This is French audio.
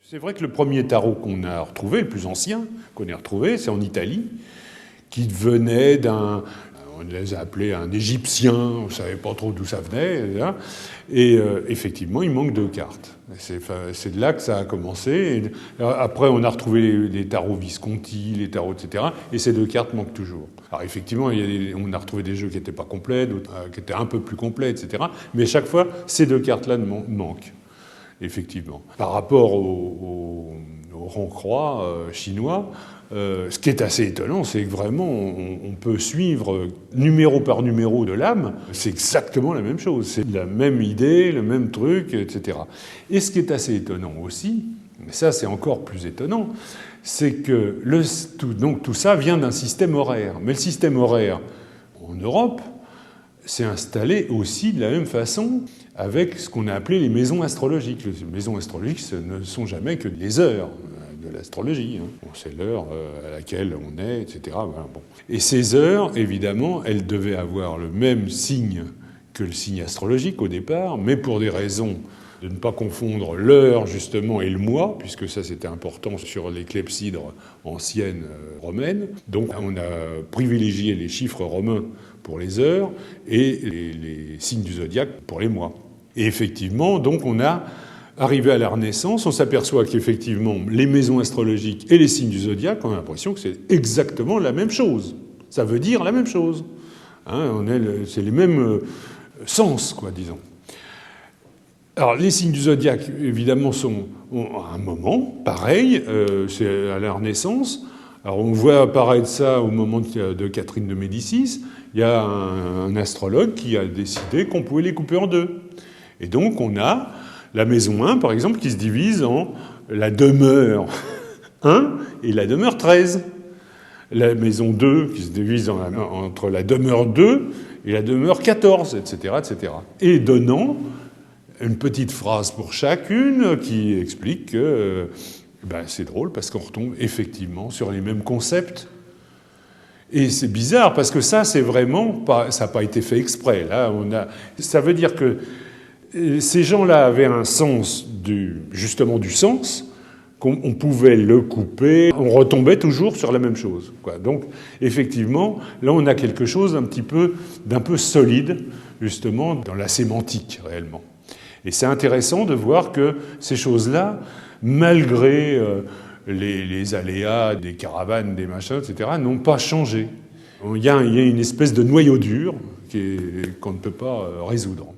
C'est vrai que le premier tarot qu'on a retrouvé, le plus ancien qu'on ait retrouvé, c'est en Italie, qui venait d'un... On les a appelés un Égyptien, on ne savait pas trop d'où ça venait. Et effectivement, il manque 2 cartes. C'est de là que ça a commencé. Et après, on a retrouvé les tarots Visconti, les tarots, etc. Et ces 2 cartes manquent toujours. Alors effectivement, on a retrouvé des jeux qui n'étaient pas complets, d'autres qui étaient un peu plus complets, etc. Mais chaque fois, ces 2 cartes-là manquent. Effectivement. Par rapport au rang-croix chinois, ce qui est assez étonnant, c'est que vraiment, on peut suivre numéro par numéro de l'âme, c'est exactement la même chose. C'est la même idée, le même truc, etc. Et ce qui est assez étonnant aussi, mais ça c'est encore plus étonnant, c'est que tout ça vient d'un système horaire. Mais le système horaire, en Europe, s'est installé aussi de la même façon avec ce qu'on a appelé les maisons astrologiques. Les maisons astrologiques, ce ne sont jamais que les heures de l'astrologie. Bon, c'est l'heure à laquelle on est, etc. Voilà, bon. Et ces heures, évidemment, elles devaient avoir le même signe que le signe astrologique au départ, mais pour des raisons de ne pas confondre l'heure, justement, et le mois, puisque ça, c'était important sur les clepsydres anciennes romaines. Donc, on a privilégié les chiffres romains pour les heures et les signes du zodiaque pour les mois. Et effectivement, donc, on a arrivé à la Renaissance, on s'aperçoit qu'effectivement, les maisons astrologiques et les signes du zodiaque, on a l'impression que c'est exactement la même chose. Ça veut dire la même chose. C'est les mêmes sens, quoi, disons. Alors, les signes du zodiaque, évidemment, ont un moment pareil, c'est à la Renaissance. Alors, on voit apparaître ça au moment de Catherine de Médicis. Il y a un astrologue qui a décidé qu'on pouvait les couper en 2. Et donc, on a la maison 1, par exemple, qui se divise en la demeure 1 et la demeure 13. La maison 2 qui se divise entre la demeure 2 et la demeure 14, etc., etc. Et donnant une petite phrase pour chacune qui explique que c'est drôle parce qu'on retombe effectivement sur les mêmes concepts. Et c'est bizarre parce que ça, c'est vraiment pas, ça n'a pas été fait exprès. Là, ça veut dire que ces gens-là avaient un sens justement du sens, qu'on pouvait le couper, on retombait toujours sur la même chose, quoi. Donc, effectivement, là, on a quelque chose d'un peu solide, justement, dans la sémantique, réellement. Et c'est intéressant de voir que ces choses-là, malgré les aléas des caravanes, des machins, etc., n'ont pas changé. Il y a une espèce de noyau dur qu'on ne peut pas résoudre.